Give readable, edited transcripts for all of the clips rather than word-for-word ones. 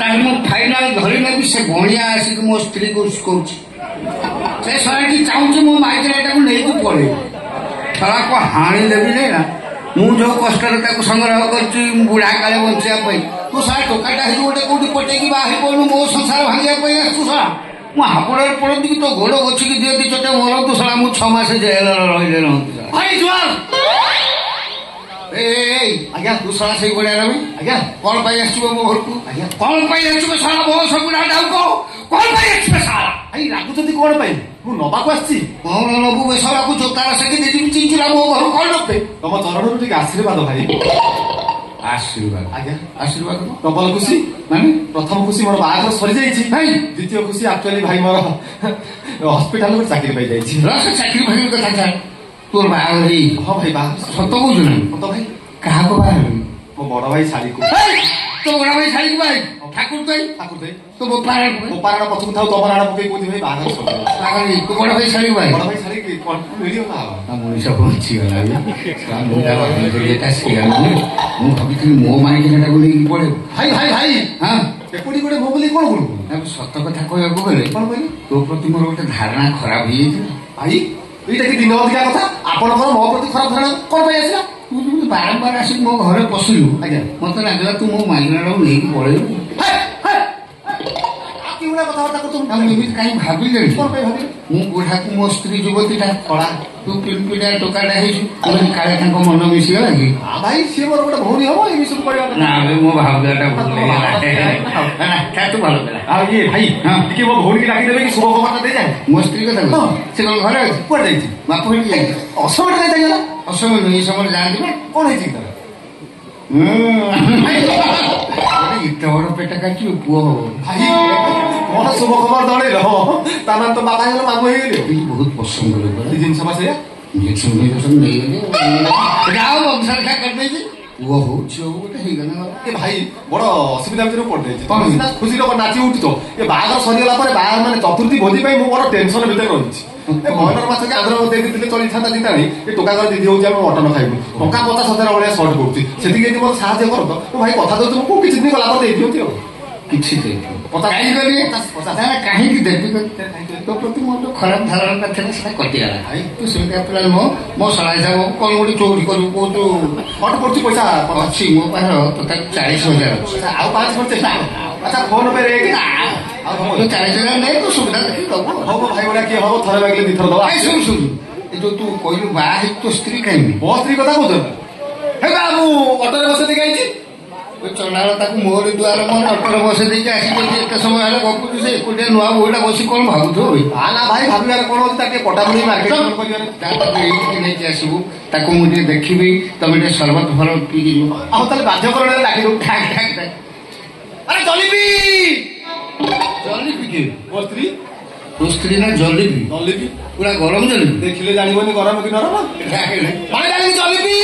ତାହେଲେ ମୁଁ ଫାଇନାଲ ଧରି ନେବି ସେ ବଣିଆ ଆସିକି ମୋ ସ୍ତ୍ରୀକୁ ଉସ୍କଉଛି ସେ ଶଳାଟି ଚାହୁଁଛି ମୋ ମାଇକିନାଟାକୁ ନେଇକି ପଳେଇବି ଶଳାକୁ ହାଣିଦେବି ନା ମୁଁ ଯୋଉ କଷ୍ଟରେ ତାକୁ ସଂଗ୍ରହ କରିଛି ବୁଢା କାଳେ ବଞ୍ଚିବା ପାଇଁ ତୁ ଶଳା ଟୋକାଟା ହେଇକି ଗୋଟେ କୋଉଠି ପଟେଇକି ବାହାରି ପଡୁନୁ ମୋ ସଂସାର ଭାଙ୍ଗିବା ପାଇଁ ଆସିଛୁ ଶଳା ମୁଁ ହାବୁଡରେ ପଡନ୍ତି କି ତୋ ଗୋଡ ଗଛିକି ଦିଅନ୍ତି ଚୋଟେ ମରନ୍ତୁ ଶଳା ମୁଁ 6 ମାସ ଜେଲରେ ରହିଲେ ରହନ୍ତି ଆଜ୍ଞା ତୁ ଶଳା ସେଇ ଭଳିଆ ରହି ଆଜ୍ଞା କଣ ପାଇଁ ଆସିବ ମୋ ଘରକୁ ଆଜ୍ଞା କଣ ପାଇଁ ଆସିବ ଶଳା ମୋ ସବୁଡା କଣ ପାଇଁ ଆସିବ ଶଳା ଭାଇ ରାଗୁଛନ୍ତି କଣ ପାଇଁ ମୁଁ ନବାକୁ ଆସିଛି କଣ ନବୁ ବେଶରାକୁ ଜୋତାର ସେଠି ଦିଦି ଚିଞ୍ଚିଲା ମୋ ଘରୁ କଣ ନେବେ ତମ ଚରଣରୁ ଟିକେ ଆଶୀର୍ବାଦ ଭାଇ ଆଶୀର୍ବାଦ ଆଜ୍ଞା ଆଶୀର୍ବାଦ ପ୍ରବଳ ଖୁସି ମାନେ ପ୍ରଥମ ଖୁସି ମୋର ବାହାଘର ସରିଯାଇଛି ଭାଇ ଦ୍ୱିତୀୟ ଖୁସି ଆକ୍ଚୁଆଲି ଭାଇ ମୋର ହସ୍ପିଟାଲରେ ଚାକିରି ପାଇଯାଇଛି ଚାକିରି ଭାଇ କଥା ଚାଲ ତୋର ବାହାଘର ହଁ ଭାଇ ବାହାଘର ସତ କହୁଛୁ ନା ସତ ଭାଇ କାହାକୁ ବାହାଘର ମୋ ବଡ ଭାଇ ଶାଢୀକୁ ତୋ ବଡ ଭାଇ ଶାଢୀକୁ ଭାଇ ଠାକୁର ଦେଇ ତୋ ବୋପାର ପଛକୁ ଥାଉ ତମର ଆଡ ପକେଇ କହୁଛି ଭାଇ ବାହାଘର ତୋ ବଡ ଭାଇ ଶାଢୀକୁ ଭାଇ ବଡ ଭାଇ ଶାଢୀ ମିଳିବ ନା ମଣିଷ ବଞ୍ଚିଗଲା ମୁଁ ଭାବିଥିଲି ମୋ ମାଇକିନାଟାକୁ ନେଇକି ପଳେଇବୁ ଭାଇ ଭାଇ ଭାଇ ହଁ ଏପରି ଗୋଟେ ମୋ ବୋଲି କଣ କରୁ ସତ କଥା କହିବାକୁ ଗଲେ କଣ କହିଲି ତୋ ପ୍ରତି ମୋର ଗୋଟେ ଧାରଣା ଖରାପ ହେଇଯାଇଥିଲା ଭାଇ ଏଇଟା କି ଦିନ ଅଧିକା କଥା ଆପଣଙ୍କର ମୋ ପ୍ରତି ଖରାପ ଧାରଣା କଣ ପାଇଁ ଆସିଲା ତୁ ଯେମିତି ବାରମ୍ବାର ଆସିକି ମୋ ଘରେ ପଶିଲୁ ଆଜ୍ଞା ମତେ ଲାଗିଲା ତୁ ମୋ ମାଇକିନାଟାକୁ ନେଇକି ପଳେଇବୁ କଥାବାର୍ତ୍ତା କରୁଛୁ ଏମିତି କାହିଁ ଭାବିଲେଣି କଣ ପାଇଁ ଭାବିଲେ ମୁଁ ବୁଢାକୁ ମୋ ସ୍ତ୍ରୀ ଯୁବତୀଟା କଳା ତୁ ପିମ୍ପିଟା ଟୋକାଟା ହେଇଛୁ କାଳେ ତାଙ୍କ ମନ ମିଶିଗଲା କି ଭାଇ ସିଏ ମୋର ଗୋଟେ ଭଉଣୀ ହବ ଏଇ ସବୁ କରିବା ନା ମୋ ଭାବଟା ଭୁଲ ତୁ ଭଲ ପିଲା ଆଉ ଇଏ ଭାଇ ଟିକେ ମୋ ଭଉଣୀକି ଡାକିଦେବେ କି ଶୁଭ ଖବରଟା ଦେଇଯାଏ ମୋ ସ୍ତ୍ରୀ କଥା ସେ କଣ ଘରେ ଅଛି କୁଆଡେ ଯାଇଛି ବାପ ହେଇକି ଯାଇଛି ଅସମୟ କାହିଁ ଯାଇଗଲା ଅସମୟ ନୁହେଁ ଏଇ ସମୟରେ ଯାଆନ୍ତି ନା କଣ ହେଇଛି ତାର ଏତେ ବଡ ପେଟ କାଟିବ ପୁଅ ହବ ଭାଇ କଣ ଶୁଭ ଖବର ଦଳେଇଲ ତା ମାନେ ତ ବାବା ହେଇଗଲ ମାମୁଁ ହେଇଗଲେ ବହୁତ ପସନ୍ଦ କରେ ଜିନିଷ ବା ସେଇଆ ଇଞ୍ଜେକ୍ସନ ଫିଞ୍ଜେକ୍ସନ ନେଇଗଲେ ଯାଉ ବଂଶାରେଖା କରିଦେଇଛି ପୁଅ ହଉ ଝିଅ ହଉ ଗୋଟେ ହେଇଗଲା ଏ ଭାଇ ବଡ ଅସୁବିଧା ଭିତରେ ପଡିଯାଇଛି ତମେ ସିନା ଖୁସିରେ ନାଚି ଉଠୁଛ ଏ ବାହାଘର ସରିଗଲା ପରେ ବାହାଘର ମାନେ ଚତୁର୍ଥୀ ଭୋଜି ପାଇଁ ମୁଁ ବଡ ଟେନସନ ଭିତରେ ରହିଛି ମହେନ୍ଦ୍ର ମାସ କି ଆଗ୍ରହ ଦେଇଥିଲେ ଚଳିଥାନ୍ତା ଦିତାଣି ଏ ଟୋକାଙ୍କର ଦିଦି ହଉଛି ଆମେ ମଟନ ଖାଇବୁ ଟଙ୍କା 50,000 ଭଳିଆ ସର୍ଟ କରୁଛି ସେତିକି ଯଦି ମୋର ସାହାଯ୍ୟ କର ତ ମୁଁ ଭାଇ କଥା ଦଉଛି ମୁଁ କିଛି ଦିନ ଗଲା ପରେ ଦେଇଦିଅନ୍ତି ଆଉ କିଛି କାହିଁକି ଦେବି ତୋ ପ୍ରତି ମୋର ଯୋଉ ଖରାପ ଧାରଣା ଥିଲା ସେଟା କଟିଗଲା ତୁ ସେମିତି ପିଲା ନୁହଁ ମୋ ଶଳା ହିସାବ କଣ ଗୋଟେ ଚୋରି କରିବୁ କହୁଛୁ କଣ କରୁଛି ପଇସା ଅଛି ମୋ ପାଖରେ ତଥାପି 40,000 ଅଛି ଆଉ 5 ଖର୍ଚ୍ଚ ଆଚ୍ଛା ଫୋନ ପେ ରେ 40,000 ନେଇ ତୁ ସୁବିଧା ଦେଖି ଦବୁ ହବ ଭାଇ ଭଳିଆ କିଏ ହବ ଥରେ ମାଗିଲେ ଦିଥର ଦବ ଶୁଣୁ ଏ ଯୋଉ ତୁ କହିଲୁ ବାହା ହେଇକି ତୋ ସ୍ତ୍ରୀ କାହିଁକି ମୋ ସ୍ତ୍ରୀ କଥା କହୁଛ ହେ ବା ମୁଁ ଅଟୋରେ ବସେଇ ଦେଇକି ଆଇଛି ଚଣ୍ଡାଳ ତାକୁ ମୋର ଦୁଆର ମୋର ଅଟୋରେ ବସେଇ ଦେଇକି ଆସିକି ଏତେ ସମୟ ହେଲେ ଗପୁଛୁ ସେ ଏକୁଟିଆ ନୂଆ ବୋହୂଟା ବସି କଣ ଭାବୁଥିବ ନା ଭାଇ ଭାବିବାର କଣ ଅଛି ତାକୁ ଟିକେ ପଟାପଟି ମାର୍କେଟ କରିବାରେ ଏଇଠିକି ନେଇକି ଆସିବୁ ତାକୁ ମୁଁ ଟିକେ ଦେଖିବି ତମେ ଟିକେ ସରବତ ଫରବତ ପିଇକି ଯିବ ଆଉ ତାହେଲେ ବାଧ୍ୟକରଣରେ ଡାକିଦବୁ ଆରେ ଜଲିପି କି ମୋ ସ୍ତ୍ରୀ ତୋ ସ୍ତ୍ରୀ ନା ଜଲିପି ପୁରା ଗରମ ଜଲିପି ଦେଖିଲେ ଜାଣିବନି ଗରମ କି ନରମ ଜଲିପି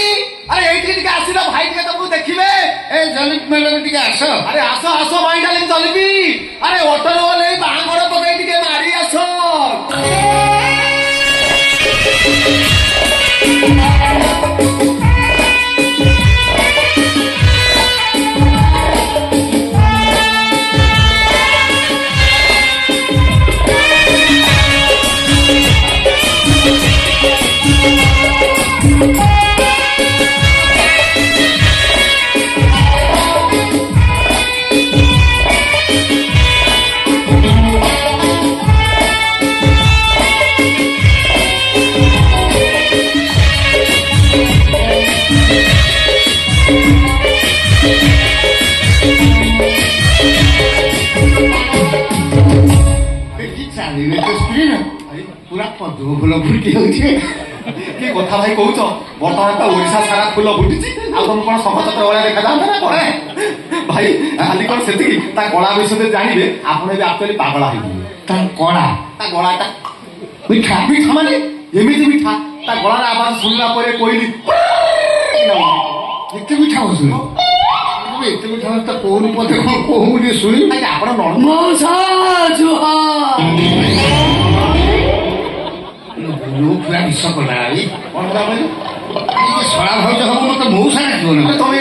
ଆରେ ଏଇଠିକି ଟିକେ ଆସିଲ ଭାଇ ଟିକେ ତମକୁ ଦେଖିବେ ଏ ଜଲିପି ମ୍ୟାଡାମ ଟିକେ ଆସ ଆରେ ଆସ ଭାଇ ଡାଲି ଜଲିପି ଆରେ ଅଟୋରେ ଓହ୍ଲେଇ ବାହାଘର ପକେଇ ଟିକେ ମାରି ଆସ ପୁରା ପଦ୍ମ ଫୁଲ ଫୁଟି ହଉଛି କି କଥା ଭାଇ କହୁଛ ବର୍ତ୍ତମାନ ତ ଓଡିଶା ସାରା ଫୁଲ ଫୁଟିଛି ଆଉ ତମେ କଣ ସମସ୍ତ ଭଳିଆ ଦେଖାଯାଆନ୍ତା ନା କଣ ଭାଇ ଖାଲି କଣ ସେତିକି ତା କଳା ବିଷୟରେ ଜାଣିବେ ଆପଣ ଏବେ ଆକ୍ଚୁଆଲି ପାଗଳା ହେଇଯିବେ ତା କଳା ତା ଗଳାଟା ମିଠା ମିଠା ମାନେ ଏମିତି ମିଠା ତା ଗଳାର ଆବାଜ ଶୁଣିଲା ପରେ କହିଲି ଏତେ ମିଠା ବସୁନି ଏତେ ମିଠା ତା କୋଉଠି ପଦେ କଣ କୋଉ ଟିକେ ଶୁଣି ଆପଣ ପୁରା ବିଷ କଲା କଣ ଶଳା ଭାଉଜ ହବ ମତେ ମଉସା ଡାକିବ ନା ତମେ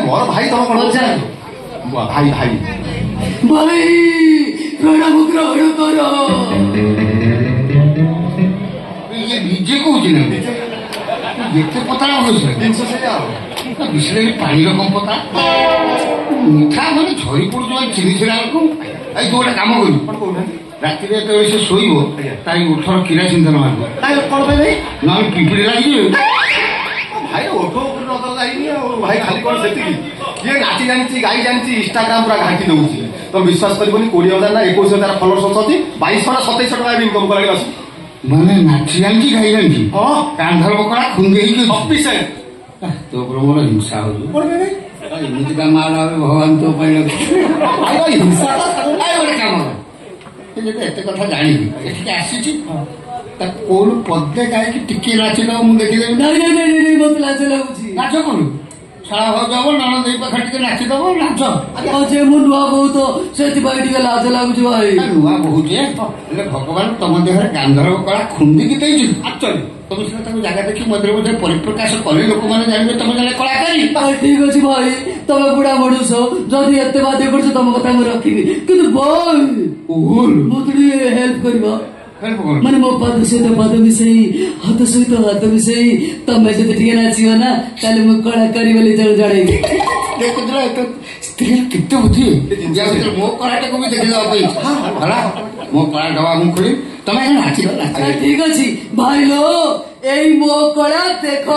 ମୋର ଭାଇ ତମ କଣ ଭାଇ ଭାଇ ଭାଇ ପ୍ରଣାମ ଗ୍ରହଣ କର। ଇଏ ନିଜେ କହୁଛି ନା ଏତେ ପତଳା ହଉଛି ଜିନିଷ ସେଇଆ ଆଉ ବିଶେଷ ପାଣିର କମ ପତା ମିଠା ମାନେ ଝରି ପଡୁଛି ଚିନି ଥିଲା ବେଳକୁ ତୁ ଗୋଟେ କାମ କରିବୁ କଣ କହୁନାହାନ୍ତି ରାତିରେ ଯେତେବେଳେ ସେ ଶୋଇବ ତାଇ ଉଠର କିରା ଚିନ୍ତନ ମାରିବ କଣ ପାଇଁ ଭାଇ ନହେଲେ ପିମ୍ପିଡ଼ି ଲାଗିଯିବେ। ଭାଇ ଓଠ ଉପରେ ନଜର ଯାଇନି ଆଉ ଭାଇ ଖାଲି କଣ ସେତିକି କିଏ ନାଚି ଜାଣିଛି ଗାଇ ଜାଣିଛି ଇନଷ୍ଟାଗ୍ରାମ ପୁରା ଘାଣ୍ଟି ଦଉଛି ତମେ ବିଶ୍ୱାସ କରିବନି 20,000 ନା 21,000 ଫଲୋଅର୍ସ ଅଛନ୍ତି 2,200 ନା 2,700 ଟଙ୍କା ଇନକମ୍ କଲାଣି ଅଛି ମାନେ ନାଚି ଜାଣିଛି ଗାଇ ଜାଣିଛି ହଁ କାନ୍ଧର ବକଳା ଖୁନ୍ଦି ହେଇକି ଅଫିସିଆଲ ତୋ ଉପରେ ମୋର ହିଂସା ହଉଛି କଣ ପାଇଁ ଏମିତିକା ମାଲ ଆବେ ଭଗବାନ ତୋ ପାଇଁ ଭାଇ ହିଂସା ଗୋଟେ କାମ ସେ ଯଦି ଏତେ କଥା ଜାଣିବି ଏଠିକି ଆସିଛି ତାକୁ କୋଉଠୁ ପଦେ ଗାଇକି ଟିକେ ନାଚିଦବ ମୁଁ ଦେଖିଦେବି ନାଇଁ ନାଇଁ ନାଇଁ ନାଇଁ ମତେ ଲାଜ ଲାଗୁଛି। ନାଚ କରୁ ଶାଳା ଭାଉଜ ହବ ନଣ ଦେଇ ପାଖରେ ଟିକେ ନାଚିଦବ ନାଚ ଆଉ ଯେ ମୁଁ ନୂଆ ବୋଉ ତ ସେଥିପାଇଁ ଟିକେ ଲାଜ ଲାଗୁଛି ଭାଇ। ନୂଆ ବହୁଛି ହେଲେ ଭଗବାନ ତମ ଦେହରେ ଗାନ୍ଧର କଳା ଖୁନ୍ଦିକି ଦେଇଛି ଆକ୍ଚୁଆଲି ତମେ ସିନା ତାକୁ ଜାଗା ଦେଖି ମଝିରେ ମଝିରେ ପରିପ୍ରକାଶ କଲେ ଲୋକମାନେ ଜାଣିବେ ତମେ ଜଣେ କଳାକାରୀ। ଠିକ ଅଛି ଭାଇ ତମେ ବୁଢା ମଣିଷ ଯଦି ଏତେ ବାଧ୍ୟ କରୁଛ ତମ କଥା ମୁଁ ରଖିବି କିନ୍ତୁ ଭାଇ ମତେ ଟିକେ ହେଲ୍ପ କରିବ ମାନେ ମୋ ପାଦ ସହିତ ପାଦ ମିଶେଇ ହାତ ସହିତ ହାତ ମିଶେଇ ତମେ ଯଦି ଟିକେ ନାଚିବ ନା ତାହେଲେ ମୁଁ କଳାକାରୀ ବୋଲି ଜଣେଇବି। ଦେଖୁଥିଲା ସ୍ତ୍ରୀ କେତେ ବୁଦ୍ଧି ମୋ କଳାଟାକୁ ବି ଦେଖିଦେବା ପାଇଁ ହେଲା ମୋ କଳା ଡବା ମୁଁ ଖୋଲି ତମେ ନାଚିଲ ନାଚ ଠିକ ଅଛି ଭାଇ ଲୋ ଏଇ ମୋ କଳା ଦେଖ।